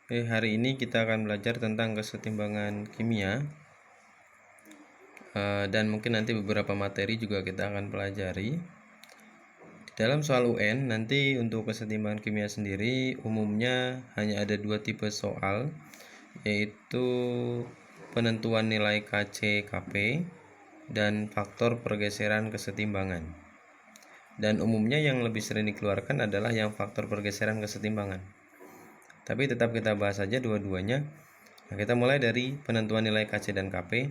Oke, hari ini kita akan belajar tentang kesetimbangan kimia, dan mungkin nanti beberapa materi juga kita akan pelajari. Dalam soal UN, nanti untuk kesetimbangan kimia sendiri umumnya hanya ada dua tipe soal, yaitu penentuan nilai Kc Kp dan faktor pergeseran kesetimbangan. Dan umumnya yang lebih sering dikeluarkan adalah yang faktor pergeseran kesetimbangan. Tapi tetap kita bahas saja dua-duanya. Nah, kita mulai dari penentuan nilai Kc dan Kp.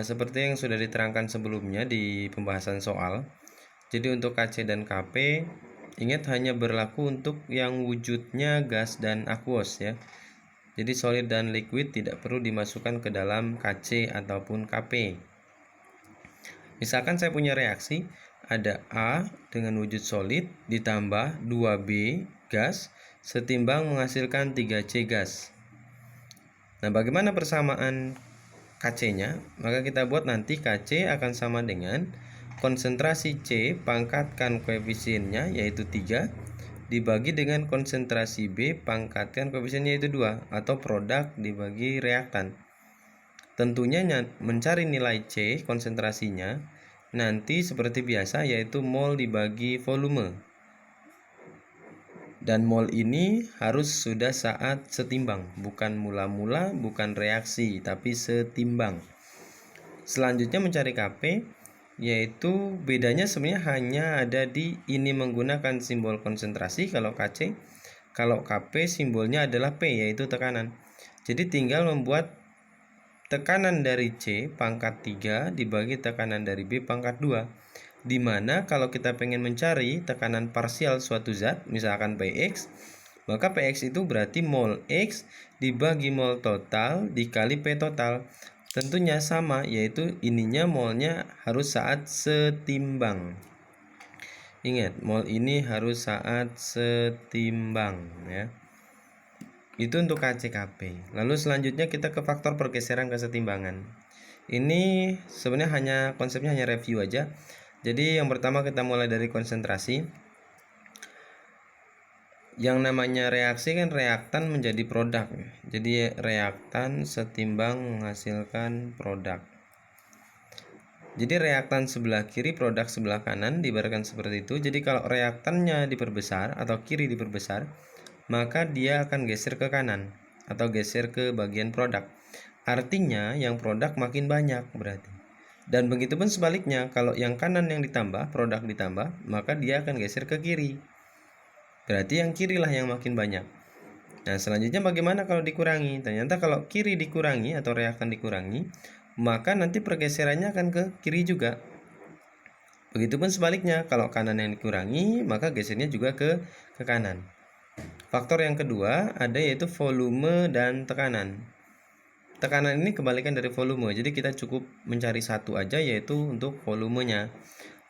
Seperti yang sudah diterangkan sebelumnya di pembahasan soal, jadi untuk Kc dan Kp, ingat hanya berlaku untuk yang wujudnya gas dan aqueous ya. Jadi solid dan liquid tidak perlu dimasukkan ke dalam Kc ataupun Kp. Misalkan saya punya reaksi, ada A dengan wujud solid ditambah 2B gas setimbang menghasilkan 3C gas. Nah, bagaimana persamaan Kc-nya? Maka kita buat nanti Kc akan sama dengan konsentrasi C pangkatkan koefisiennya yaitu 3 dibagi dengan konsentrasi B pangkatkan koefisiennya yaitu 2, atau produk dibagi reaktan. Tentunya mencari nilai C konsentrasinya nanti seperti biasa, yaitu mol dibagi volume. Dan mol ini harus sudah saat setimbang, bukan mula-mula, bukan reaksi, tapi setimbang. Selanjutnya mencari Kp, yaitu bedanya sebenarnya hanya ada di ini menggunakan simbol konsentrasi kalau Kc, kalau Kp simbolnya adalah P yaitu tekanan. Jadi tinggal membuat tekanan dari C pangkat 3 dibagi tekanan dari B pangkat 2, dimana kalau kita pengen mencari tekanan parsial suatu zat, misalkan Px, maka Px itu berarti mol X dibagi mol total dikali P total. Tentunya sama, yaitu ininya molnya harus saat setimbang. Ingat, mol ini harus saat setimbang ya. Itu untuk KCKP. Lalu selanjutnya kita ke faktor pergeseran kesetimbangan. Ini sebenarnya konsepnya hanya review aja. Jadi yang pertama kita mulai dari konsentrasi. Yang namanya reaksi kan reaktan menjadi produk. Jadi reaktan setimbang menghasilkan produk. Jadi reaktan sebelah kiri, produk sebelah kanan, diibaratkan seperti itu. Jadi kalau reaktannya diperbesar atau kiri diperbesar, maka dia akan geser ke kanan atau geser ke bagian produk. Artinya yang produk makin banyak berarti. Dan begitu pun sebaliknya, kalau yang kanan yang ditambah, produk ditambah, maka dia akan geser ke kiri. Berarti yang kiri lah yang makin banyak. Nah, selanjutnya bagaimana kalau dikurangi? Ternyata kalau kiri dikurangi atau reaktan dikurangi, maka nanti pergeserannya akan ke kiri juga. Begitupun sebaliknya, kalau kanan yang dikurangi, maka gesernya juga ke kanan. Faktor yang kedua ada yaitu volume dan tekanan. Tekanan ini kebalikan dari volume, jadi kita cukup mencari satu aja, yaitu untuk volumenya.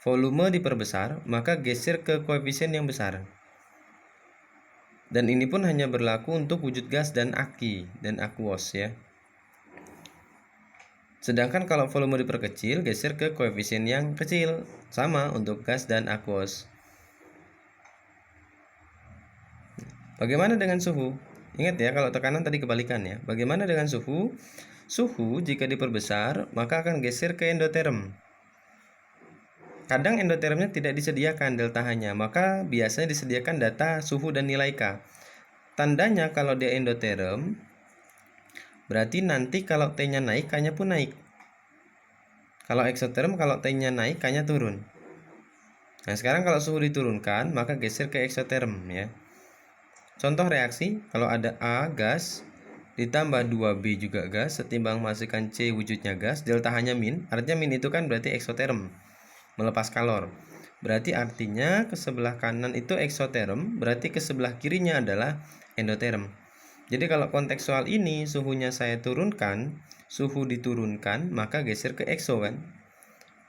Volume diperbesar, maka geser ke koefisien yang besar. Dan ini pun hanya berlaku untuk wujud gas dan aki dan aqueous ya. Sedangkan kalau volume diperkecil, geser ke koefisien yang kecil, sama untuk gas dan aqueous. Bagaimana dengan suhu? Ingat ya, kalau tekanan tadi kebalikan ya. Bagaimana dengan suhu? Suhu jika diperbesar, maka akan geser ke endoterm. Kadang endotermnya tidak disediakan delta H-nya, maka biasanya disediakan data suhu dan nilai K. Tandanya kalau dia endoterm, berarti nanti kalau T-nya naik, K-nya pun naik. Kalau exotherm, kalau T-nya naik, K-nya turun. Nah, sekarang kalau suhu diturunkan, maka geser ke exotherm ya. Contoh reaksi, kalau ada A gas ditambah 2B juga gas setimbang masukkan C wujudnya gas, delta H-nya min, artinya min itu kan berarti exotherm, melepas kalor. Berarti artinya ke sebelah kanan itu exotherm, berarti ke sebelah kirinya adalah endotherm. Jadi kalau konteks soal ini suhunya saya turunkan, suhu diturunkan, maka geser ke exo kan.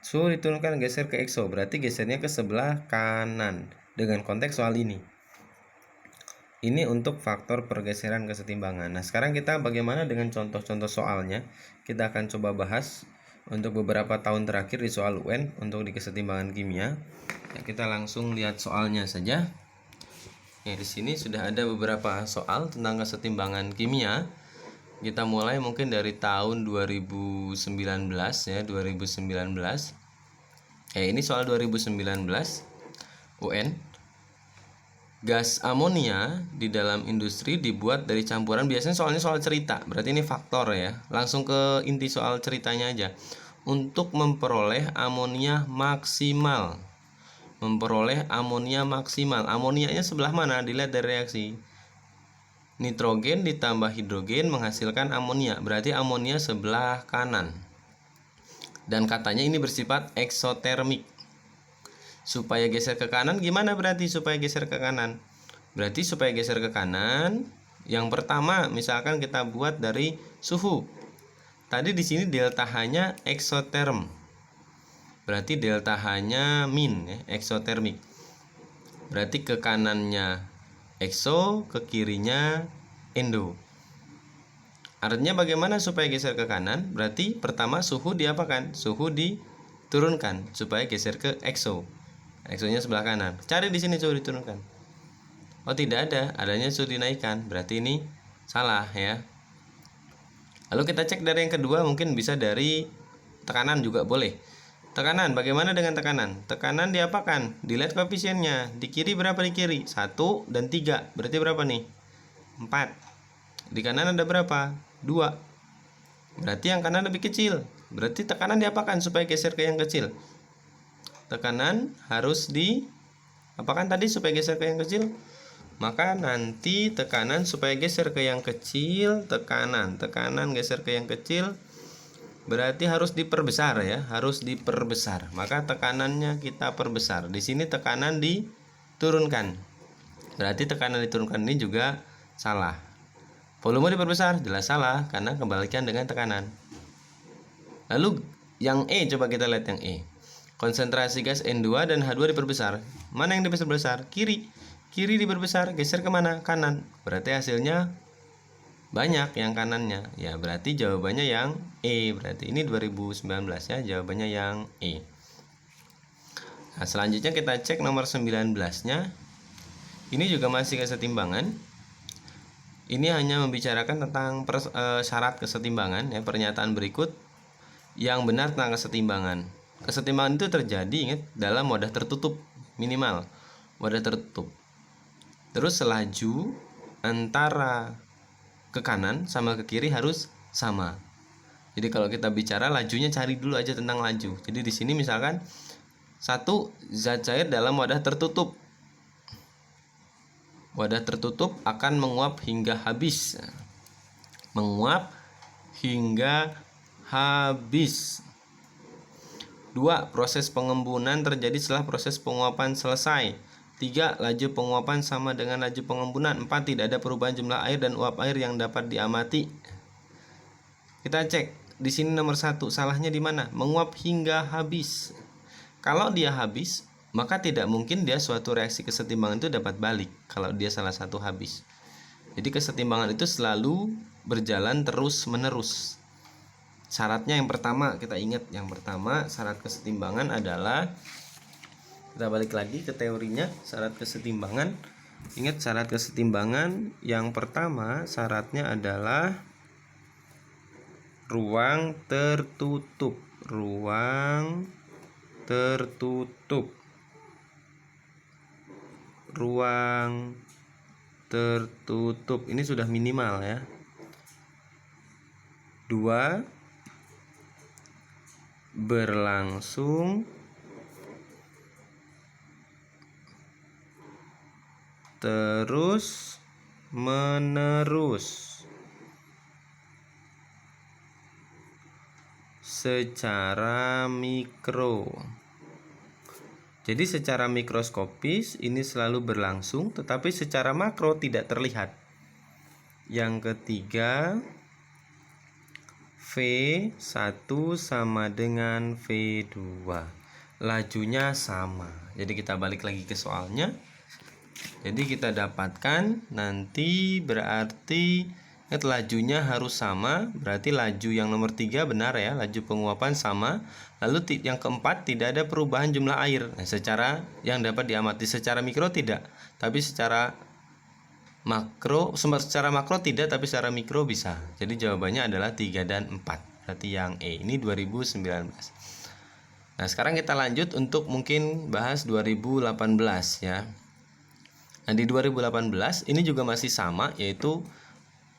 Suhu diturunkan geser ke exo, berarti gesernya ke sebelah kanan dengan konteks soal ini. Ini untuk faktor pergeseran kesetimbangan. Nah, sekarang kita bagaimana dengan contoh-contoh soalnya? Kita akan coba bahas untuk beberapa tahun terakhir di soal UN untuk di kesetimbangan kimia. Ya, kita langsung lihat soalnya saja. Di sini sudah ada beberapa soal tentang kesetimbangan kimia. Kita mulai mungkin dari tahun 2019 ya, 2019. Ini soal 2019 UN. Gas amonia di dalam industri dibuat dari campuran, biasanya soalnya soal cerita, berarti ini faktor ya. Langsung ke inti soal ceritanya aja. Untuk memperoleh amonia maksimal. Amonianya sebelah mana? Dilihat dari reaksi. Nitrogen ditambah hidrogen menghasilkan amonia, berarti amonia sebelah kanan. Dan katanya ini bersifat eksotermik. Supaya geser ke kanan gimana berarti supaya geser ke kanan? Berarti supaya geser ke kanan, yang pertama misalkan kita buat dari suhu. Tadi di sini delta H-nya eksoterm. Berarti delta H-nya min ya, eksotermik. Berarti ke kanannya ekso, ke kirinya endo. Artinya bagaimana supaya geser ke kanan? Berarti pertama suhu diapakan? Suhu diturunkan supaya geser ke ekso. Eksonya sebelah kanan. Cari di sini suhu diturunkan. Oh, tidak ada, adanya suhu dinaikkan. Berarti ini salah ya. Lalu kita cek dari yang kedua, mungkin bisa dari tekanan juga boleh. Tekanan, bagaimana dengan tekanan? Tekanan diapakan? Dilihat koefisiennya. Di kiri berapa di kiri? 1 dan 3. Berarti berapa nih? 4. Di kanan ada berapa? 2. Berarti yang kanan lebih kecil. Berarti tekanan diapakan supaya geser ke yang kecil? Tekanan harus apakan tadi supaya geser ke yang kecil? Maka nanti tekanan supaya geser ke yang kecil, tekanan geser ke yang kecil, berarti harus diperbesar ya, harus diperbesar. Maka tekanannya kita perbesar. Di sini tekanan diturunkan. Berarti tekanan diturunkan ini juga salah. Volume diperbesar, jelas salah karena kebalikan dengan tekanan. Lalu yang E, coba kita lihat yang E. Konsentrasi gas N2 dan H2 diperbesar. Mana yang diperbesar? Kiri. Kiri diperbesar, geser kemana? Kanan. Berarti hasilnya banyak yang kanannya. Ya, berarti jawabannya yang E. Berarti ini 2019 ya, jawabannya yang E. Nah, selanjutnya kita cek nomor 19-nya. Ini juga masih kesetimbangan. Ini hanya membicarakan tentang syarat kesetimbangan ya, pernyataan berikut yang benar tentang kesetimbangan. Kesetimbangan itu terjadi, ingat, dalam wadah tertutup, minimal wadah tertutup. Terus laju antara ke kanan sama ke kiri harus sama. Jadi kalau kita bicara lajunya, cari dulu aja tentang laju. Jadi di sini misalkan satu zat cair dalam wadah tertutup. Wadah tertutup akan menguap hingga habis. Menguap hingga habis. 2. Proses pengembunan terjadi setelah proses penguapan selesai. 3. Laju penguapan sama dengan laju pengembunan. 4. Tidak ada perubahan jumlah air dan uap air yang dapat diamati. Kita cek di sini nomor 1, salahnya di mana? Menguap hingga habis. Kalau dia habis, maka tidak mungkin dia suatu reaksi kesetimbangan itu dapat balik kalau dia salah satu habis. Jadi kesetimbangan itu selalu berjalan terus menerus. Syaratnya yang pertama, kita ingat yang pertama, syarat kesetimbangan adalah, kita balik lagi ke teorinya, syarat kesetimbangan. Ingat syarat kesetimbangan yang pertama, syaratnya adalah ruang tertutup. Ruang tertutup. Ruang tertutup ini sudah minimal ya. 2. Berlangsung terus menerus secara mikro. Jadi secara mikroskopis ini selalu berlangsung, tetapi secara makro tidak terlihat. Yang ketiga, V1 sama dengan V2. Lajunya sama. Jadi kita balik lagi ke soalnya. Jadi kita dapatkan nanti berarti lajunya harus sama. Berarti laju yang nomor 3 benar ya, laju penguapan sama. Lalu yang keempat, tidak ada perubahan jumlah air. Nah, secara yang dapat diamati secara mikro tidak, tapi secara Secara makro tidak, tapi secara mikro bisa. Jadi jawabannya adalah 3 dan 4. Berarti yang E. Ini 2019. Nah, sekarang kita lanjut untuk mungkin bahas 2018 ya. Nah, di 2018 ini juga masih sama, yaitu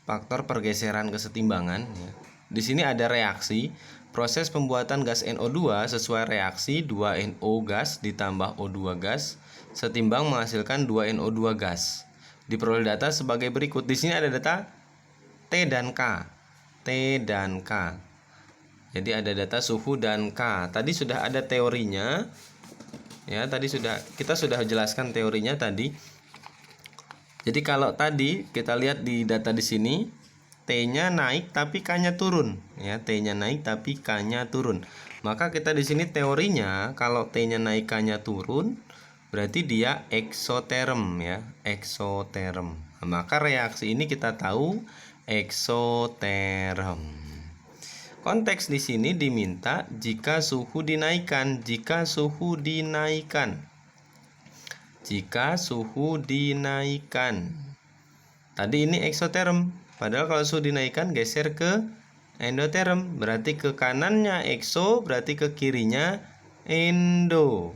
faktor pergeseran kesetimbangan ya. Di sini ada reaksi proses pembuatan gas NO2 sesuai reaksi 2NO gas ditambah O2 gas setimbang menghasilkan 2NO2 gas. Diperoleh data sebagai berikut. Di sini ada data T dan K. T dan K. Jadi ada data suhu dan K. Tadi sudah ada teorinya. Ya, kita sudah jelaskan teorinya tadi. Jadi kalau tadi kita lihat di data di sini, T-nya naik tapi K-nya turun, ya, T-nya naik tapi K-nya turun. Maka kita di sini teorinya kalau T-nya naik K-nya turun, berarti dia eksoterm ya, eksoterm. Nah, maka reaksi ini kita tahu eksoterm. Konteks di sini diminta jika suhu dinaikkan, jika suhu dinaikkan. Tadi ini eksoterm, padahal kalau suhu dinaikkan geser ke endoterm, berarti ke kanannya ekso, berarti ke kirinya endo.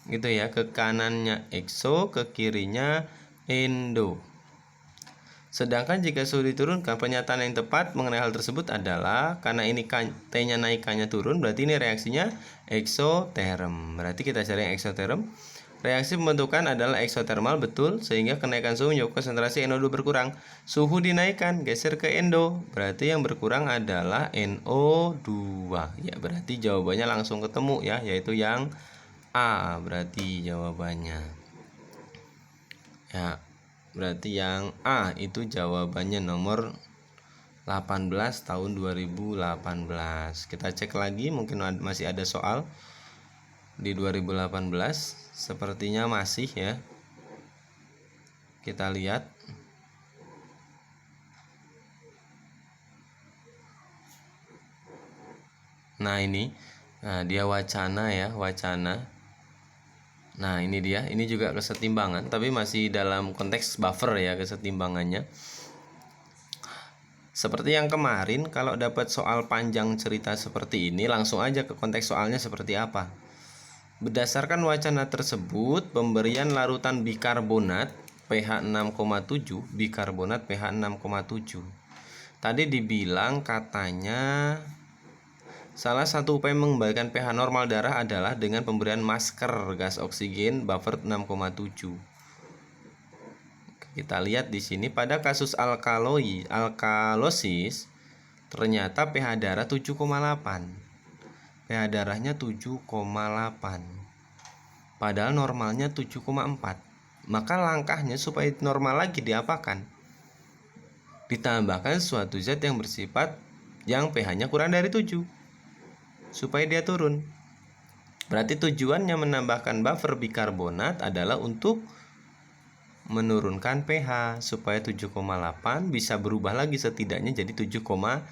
Gitu ya, ke kanannya ekso, ke kirinya endo. Sedangkan jika suhu diturunkan, pernyataan yang tepat mengenai hal tersebut adalah karena ini T-nya naik, K-nya turun, berarti ini reaksinya eksoterm. Berarti kita cari yang eksoterm. Reaksi pembentukan adalah eksotermal, betul, sehingga kenaikan suhu menyebabkan konsentrasi NO2 berkurang. Suhu dinaikkan, geser ke endo, berarti yang berkurang adalah NO2. Ya, berarti jawabannya langsung ketemu ya, yaitu yang A, berarti jawabannya. Ya, berarti yang A itu jawabannya nomor 18 tahun 2018. Kita cek lagi, mungkin masih ada soal di 2018. Sepertinya masih ya. Kita lihat. Nah, ini. Nah, dia wacana ya, wacana. Nah, ini dia. Ini juga kesetimbangan, tapi masih dalam konteks buffer ya kesetimbangannya. Seperti yang kemarin, kalau dapat soal panjang cerita seperti ini, langsung aja ke konteks soalnya seperti apa. Berdasarkan wacana tersebut, pemberian larutan bikarbonat pH 6,7, bikarbonat pH 6,7. Tadi dibilang katanya salah satu upaya mengembalikan pH normal darah adalah dengan pemberian masker gas oksigen buffer 6,7. Kita lihat di sini pada kasus alkalosis ternyata pH darah 7,8. pH darahnya 7,8. Padahal normalnya 7,4. Maka langkahnya supaya normal lagi diapakan? Ditambahkan suatu zat yang bersifat yang pH-nya kurang dari 7 supaya dia turun. Berarti tujuannya menambahkan buffer bikarbonat adalah untuk menurunkan pH supaya 7,8 bisa berubah lagi setidaknya jadi 7,4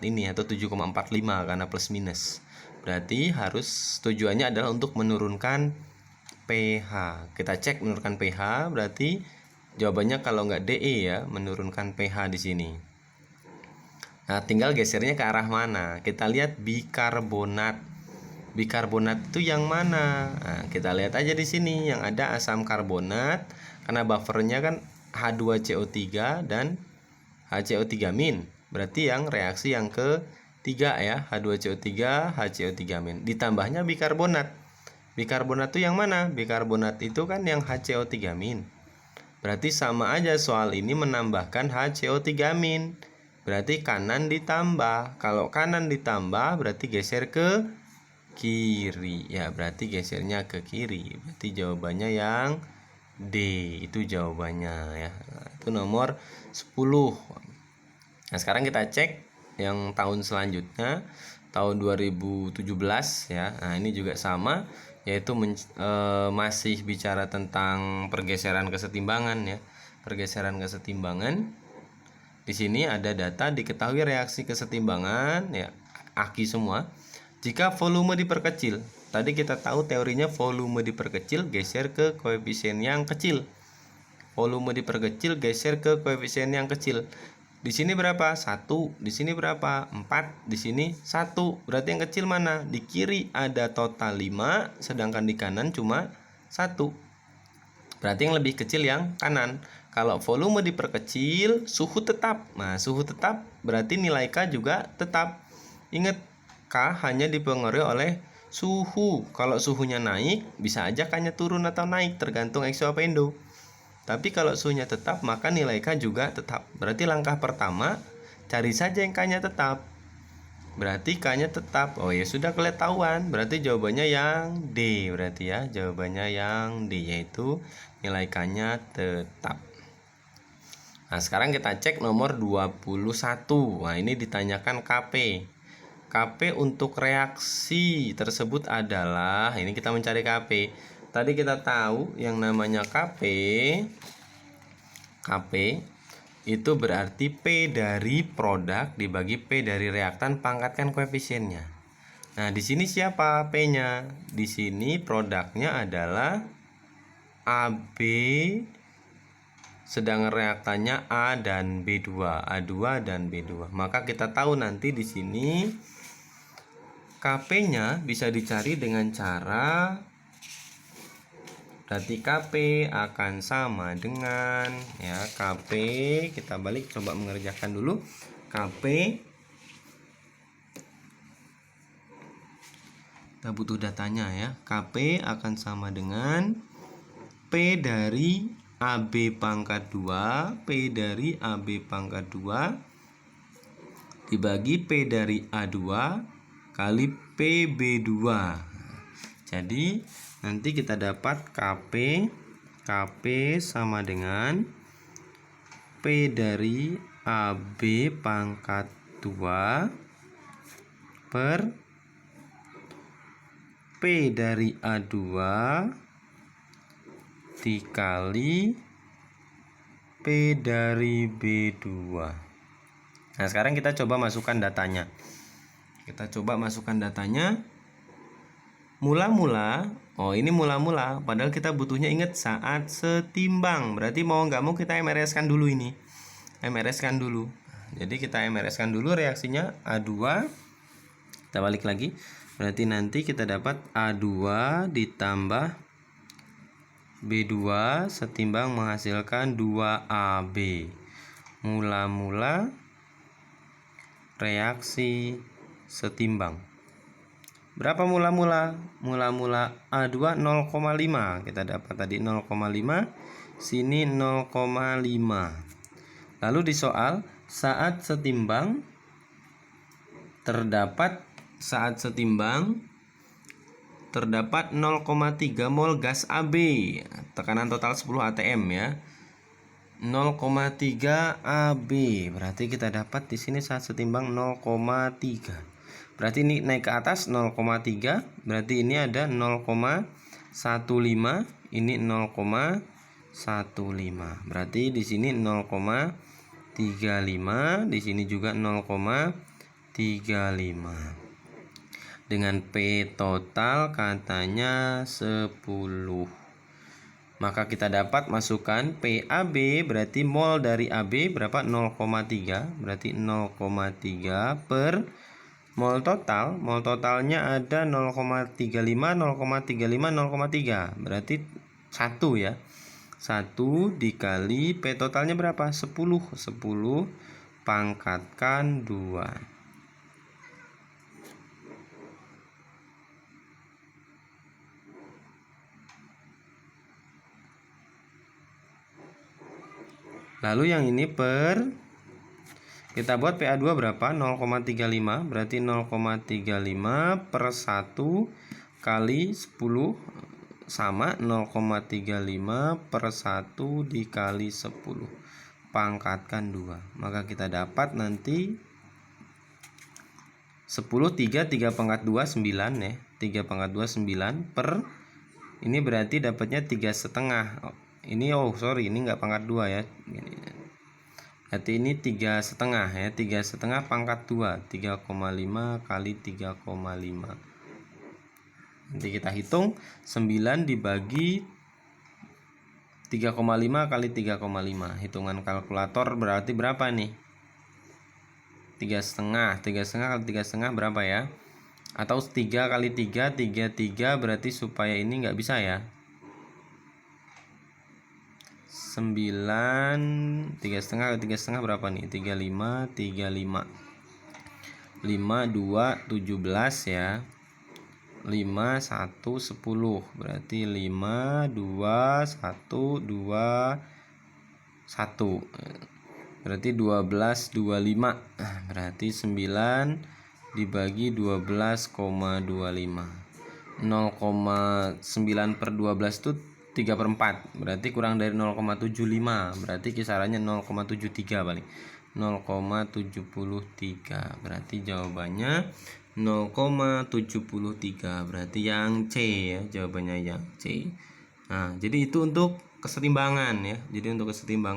ini atau 7,45 karena plus minus. Berarti harus tujuannya adalah untuk menurunkan pH. Kita cek menurunkan pH, berarti jawabannya kalau nggak DE ya, menurunkan pH di sini. Nah, tinggal gesernya ke arah mana. Kita lihat bikarbonat. Bikarbonat itu yang mana? Nah, kita lihat aja di sini yang ada asam karbonat karena buffernya kan H2CO3 dan HCO3-. Berarti yang reaksi yang ketiga ya, H2CO3, HCO3-. Ditambahnya bikarbonat. Bikarbonat itu yang mana? Bikarbonat itu kan yang HCO3-. Berarti sama aja soal ini menambahkan HCO3-. Berarti kanan ditambah. Kalau kanan ditambah berarti geser ke kiri. Ya, berarti gesernya ke kiri. Berarti jawabannya yang D, itu jawabannya ya. Nah, itu nomor 10. Nah, sekarang kita cek yang tahun selanjutnya, tahun 2017 ya. Nah, ini juga sama, yaitu masih bicara tentang pergeseran kesetimbangan ya. Pergeseran kesetimbangan. Di sini ada data diketahui reaksi kesetimbangan ya, aki semua. Jika volume diperkecil, tadi kita tahu teorinya volume diperkecil geser ke koefisien yang kecil. volume diperkecil, geser ke koefisien yang kecil. Di sini berapa? 1. Di sini berapa? 4. Di sini 1. Berarti yang kecil mana? Di kiri ada total 5, sedangkan di kanan cuma 1. Berarti yang lebih kecil yang kanan. Kalau volume diperkecil, suhu tetap. Nah, suhu tetap berarti nilai K juga tetap. Ingat, K hanya dipengaruhi oleh suhu. Kalau suhunya naik, bisa aja K-nya turun atau naik, tergantung exo apa endo. Tapi kalau suhunya tetap, maka nilai K juga tetap. Berarti langkah pertama, cari saja yang K-nya tetap. Berarti K-nya tetap. Oh ya, sudah ketahuan. Berarti jawabannya yang D. Berarti ya, jawabannya yang D, yaitu nilai K-nya tetap. Nah, sekarang kita cek nomor 21. Nah, ini ditanyakan KP. KP untuk reaksi tersebut adalah, ini kita mencari KP. Tadi kita tahu yang namanya KP itu berarti P dari produk dibagi P dari reaktan, pangkatkan koefisiennya. Nah, di sini siapa P-nya? Di sini produknya adalah AB, sedangkan reaktannya A dan B2, A2 dan B2. Maka kita tahu nanti di sini KP-nya bisa dicari dengan cara, berarti KP akan sama dengan, ya, KP kita balik, coba mengerjakan dulu. KP, kita butuh datanya ya. KP akan sama dengan P dari AB pangkat 2, P dari AB pangkat 2 dibagi P dari A2 kali PB2. Jadi nanti kita dapat KP sama dengan P dari AB pangkat 2 per P dari A2 dikali P dari B2. Nah, sekarang kita coba masukkan datanya. Mula-mula, oh ini mula-mula, padahal kita butuhnya, ingat, saat setimbang. Berarti mau nggak mau kita MRS-kan dulu ini. MRS-kan dulu. Jadi kita MRS-kan dulu reaksinya A2. Kita balik lagi. Berarti nanti kita dapat A2 ditambah B2 setimbang menghasilkan 2AB. Mula-mula reaksi setimbang. Berapa mula-mula? Mula-mula A2 0,5. Kita dapat tadi 0,5, sini 0,5. Lalu di soal saat setimbang terdapat 0,3 mol gas AB. Tekanan total 10 atm ya. 0,3 AB. Berarti kita dapat di sini saat setimbang 0,3. Berarti ini naik ke atas 0,3. Berarti ini ada 0,15, ini 0,15. Berarti di sini 0,35, di sini juga 0,35. Dengan P total katanya 10. Maka kita dapat masukkan PAB, berarti mol dari AB berapa? 0,3. Berarti 0,3 per mol total. Mol totalnya ada 0,35, 0,35, 0,3. Berarti 1 ya. 1 dikali P totalnya berapa? 10. 10 pangkatkan 2. Lalu yang ini per, kita buat PA2 berapa? 0,35. Berarti 0,35 per 1 kali 10 sama 0,35 per 1 dikali 10 pangkatkan 2. Maka kita dapat nanti 10, 3 pangkat 2 9 ya. 3 pangkat 2 9 per, ini berarti dapatnya 3,5. Ini ini nggak pangkat 2 ya. Berarti ini 3,5 ya. 3,5 pangkat 2, 3,5 kali 3,5. Nanti kita hitung 9 dibagi 3,5 kali 3,5. Hitungan kalkulator berarti berapa nih? 3,5. 3,5 kali 3,5 berapa ya? Atau 3 kali 3, 3 berarti supaya ini nggak bisa ya. 9, 3,5 kali 3,5 berapa nih? 35, 35. 5, 2, 17 ya. 5, 1, 10. Berarti 5, 2, 1, 2, 1. Berarti 12, 25. Berarti 9 dibagi 12,25. 0,9 per 12 itu 3/4. Berarti kurang dari 0,75. Berarti kisarannya 0,73 paling. 0,73. Berarti jawabannya 0,73. Berarti yang C ya, jawabannya yang C. Nah, jadi itu untuk kesetimbangan ya. Jadi untuk kesetimbangan